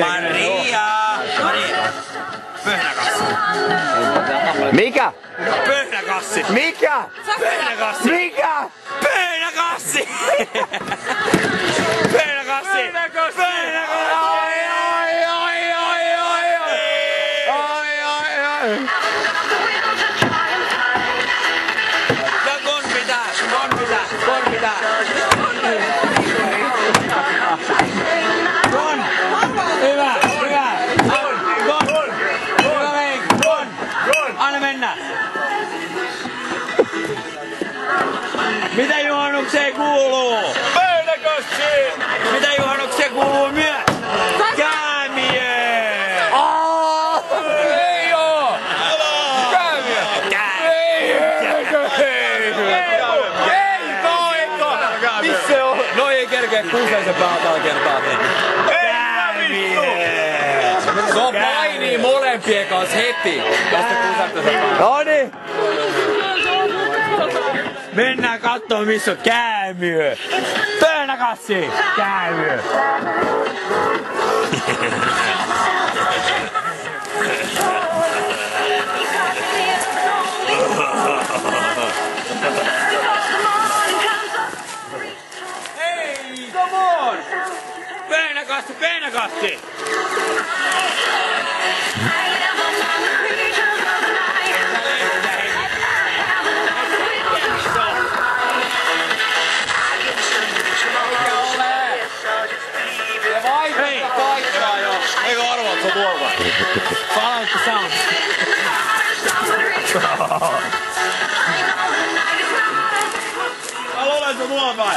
Maria! Pöhnäkassi! Mikä? Pöhnäkassi! Mikä? Pöhnäkassi! Mikä? Pöhnäkassi! Pöhnäkassi! Pöhnäkassi! Mitä juhannukseen kuuluu? Pöydäkossi! Mitä juhannukseen kuuluu myös? Käämiö! Ei oo! Käämiö! Missä on? Noi ei kerkeä kuusensa päältä kertaa. Käämiö! Se on painii molempien kanssa heti. Tästä kuusensa päältä. Noniin! Mennään katsomaan missä on käämiö! Pöhnäkassi! Käämiö! Hei, come on! Pöhnäkassi, pöhnäkassi! Eikö arvaa, että se on tuolla vai? Follow the sound. Mä luulen, että se on tuolla vai?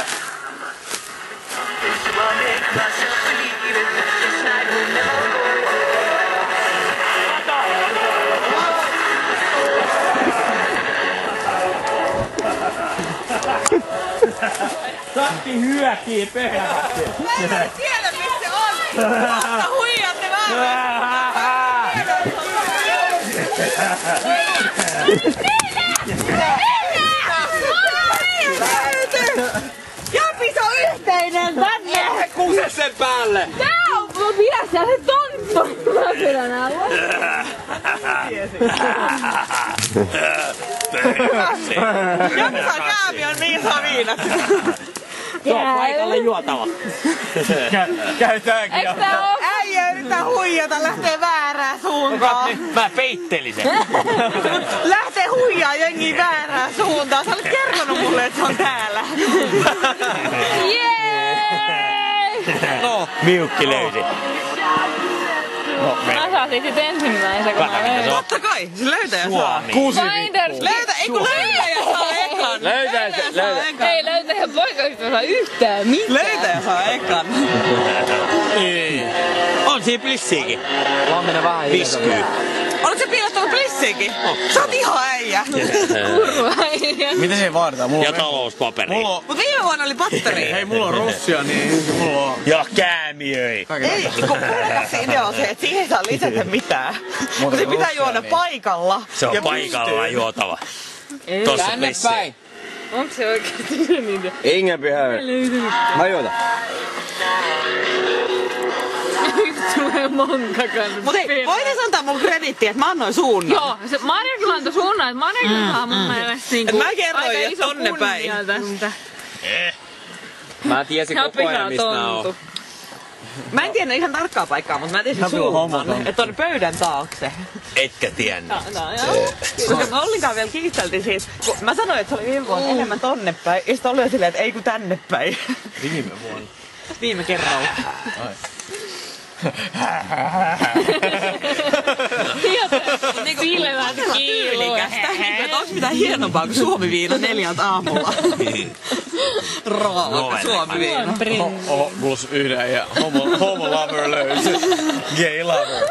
Satti hyökii pöhnäkassi. Mä en tiedä missä on. Vasta huijatte vaan. Japis on yhteinen tänne. Kuuse sen päälle! Tää on pidä siellä se tonttu. Mä pidän alla. Jaksaa käämiön niin saa viinat. Tuo on paikalle juotava. Käytäänkin. Eiks tää oo? Äijä yrittää huijata, lähtee väärään suuntaan. Mä peittelin sen. Lähtee huijaa jengi väärään suuntaan. Sä olet kertonut mulle, että se on täällä. Jee! No. Miukki löysi. Mä saatiin sit ensimmäisen, kun mä löydän. Totta kai, se löytäjä saa. Finders. Löytäjä saa ekan. Ei löytäjä poikaystävä saa yhtään mitään. Löytäjä saa ekan. On siinä plissiikin. Lamminen vähän Viskyy. Oletko sä piilottanut plissiikin? Sä oot ihan äijä. Kurvaija. Mitä se vaaditaan? Ja talouspaperi. Mut viime vuonna oli batteri. Hei, mulla on rossia, niin mulla on... Ja käämiöi. Ei, kun pulkassa idea on se, että siihen ei saa lisätä mitään. Kun se pitää juoda paikalla. Se on paikallaan juotava. Tossa päin. Onks se oikeesti niitä? Ingempi hävet. Hajuta. Tulee monkakan. Mut hei, voitais antaa mun krediittiä, että mä annoin suunnan. Joo, se Marja kyllä antoi suunnan, että Marja kyllä saa mun mielestä niinku mä kerroin, aika että iso tonne päin. kunnia tästä. Mä tiesin koko ajan, mistä nää on. Mä en tiedä ihan tarkkaa paikkaa, mutta mä tiesin suunnan, että on pöydän taakse. Etkä tiennyt. Koska me ollenkaan vielä kiisteltiin siitä, kun mä sanoin, että se oli viime vuonna enemmän tonne päin, ja sitten oli silleen, että ei kun tänne päin. Viime vuonna. Viime kerralla. Silmät tyylikästä. Että onks mitään hienompaa kuin Suomi-viina 4 aamulla. Raaka Suomi-viina. Plus yhden ja homo lover löysi. Gay lover.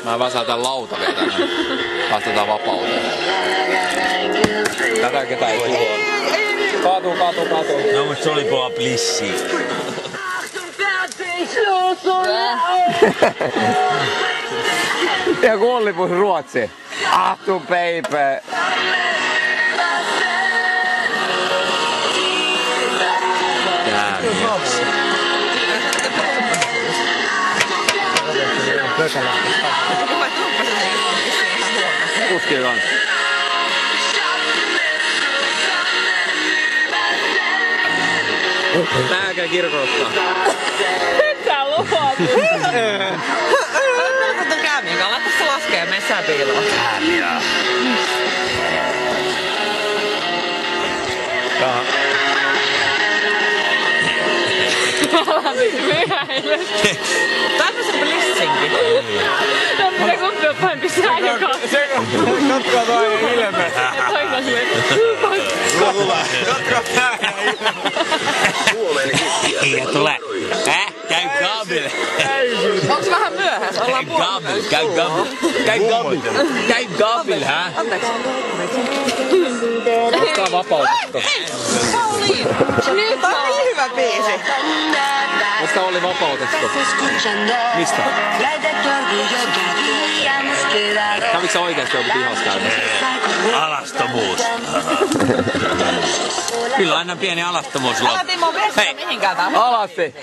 Mä väsätän lauta vielä tänne. Päästetään vapauteen. Tätä ketään ei tuhoa. Kaatuu. No mut se oli vaan plissi. Ja kuollipus ruotsi. Ahtu baby. Kuskilla on. Tääkää kirkouttaa. Tää lupaat. Kato käämiä, laita se laskee ja mene sää piiloon. Täytyy se blissingi. No mitä kumpi on pahempi sää joka? Katkaa toi ilme. Toika silleen. Katkaa tää Ei tule. Käy Gabil. Onks vähän myöhässä? Ollaan puolella. Käy Gabil, hä? Anteeksi. Ottaa vapautettu. Pauliin! Nyt tää on niin hyvä biisi. Musta oli vapautettu. Mistä? Kävikö sä oikeesti joku pihas käymässä? Alastomuus. Kyllä aina pieni alastomuus Älä loppu. Timo vessa mihinkään tää. Alasti.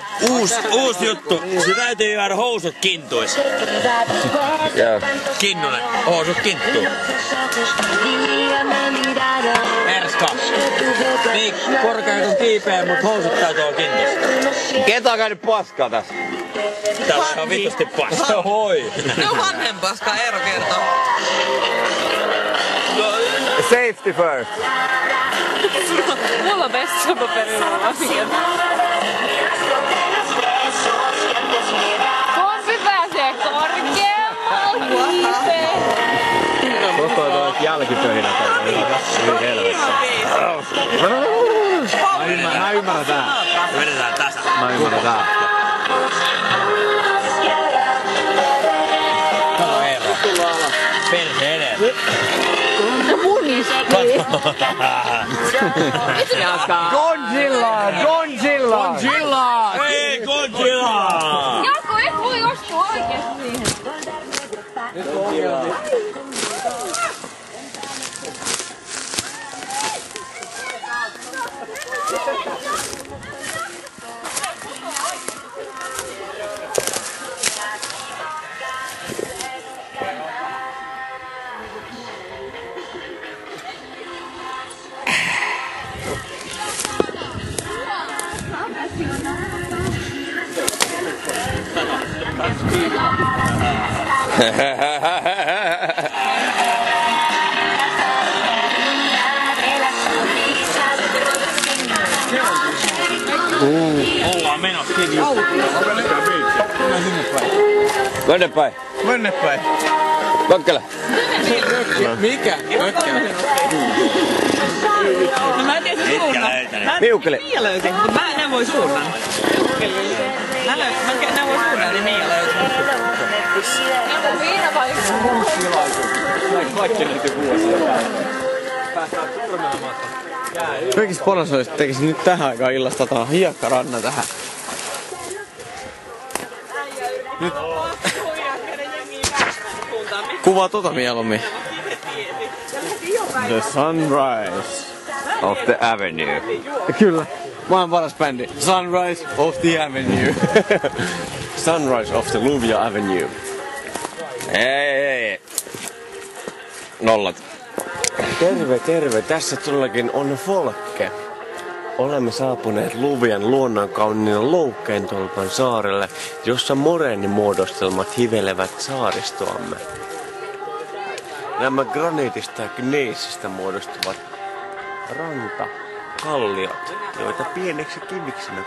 Uusi juttu. Se täytyy jäädä housut kintuis. Joo. Kinnunen. Housut kinttuu. Erska. Niin korkea kuin kiipeä, mut housut täytyy olla kintuis. Ketä on käynyt paskaa tässä? Tässä on vitusti pasta. Hoi. No vanhempaska Eero kertoo. Safety first. Mulla on vessapaperilla asia. Korpi pääsee korkeammalle. Koko toi jälkipöhinä toi. Hyvin helvettä. Mä ymmärrän tää. Vedetään tässä. Mä ymmärrän tää. Kato Eero. Perse edellä. Godzilla! Godzilla! Godzilla! Hei Godzilla! Jarkko, et voi ostua oikeesti siihen. Ollaan menossa. Mennä päin. Mennä päin. Mökkälä. Mikä? Mökkälä. No mä en tiedä se suunnan. Miukkeli. Mia löysi, mutta mä en neuvoi suunnan. Mä neuvoi suunnan, niin Mia löysi. Onko viina vai? Kaikki näkyy vuosia. Kaikista paras olisi, että tekisin nyt tähän aikaan illasta hiekkaranna tähän. Nyt. Kuvaa tota mieluummin. The Sunrise Of the Avenue. Kyllä. Maailman paras bändi. Sunrise of the Avenue. Sunrise of the Luvia Avenue. Ei. Nollat. Terve, terve. Tässä todellakin on Folke. Olemme saapuneet Luvian luonnonkauniin Loukkentolpan saarelle, jossa moreenimuodostelmat hivelevät saaristoamme. Nämä graniitista ja gneisistä muodostuvat rantakalliot, joita pieneksi kiviksenä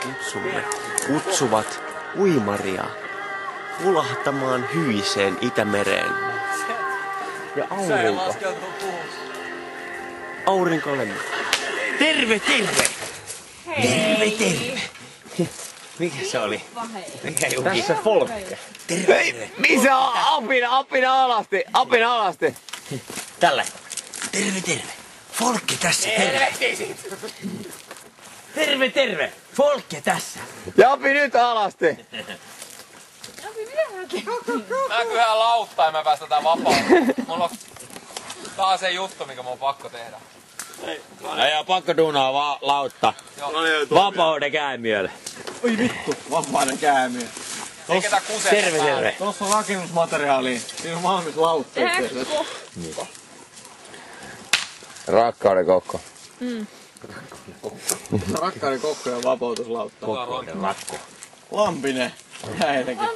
kutsuvat uimaria ulahtamaan hyiseen Itämereen. Ja aurinko. Aurinko lemmaa. Terve, terve! Terve, terve! Mikä se oli? Mikä juki? Tässä Folke. Terve! Missä on? Apina alasti! Apina alasti! Tällä. Terve, terve! Folkke tässä, terve! Terve, terve! Folkke tässä! Ja Api nyt alasti! Mä kyllä lauttaa ja mä päästetään vapaan. Mulla on taas se juttu, mikä mun on pakko tehdä. Ei pakko duunaa vaan lautta. Vapauden käämiölle. Oi vittu, vapauden käämiö. Terve. Tossa on rakennusmateriaalia. Siinä on valmis lautta. Rakkauden kokko. Rakkauden kokko ja vapautuslautta. Kokkouden lakko. Lampinen. Näitäkin.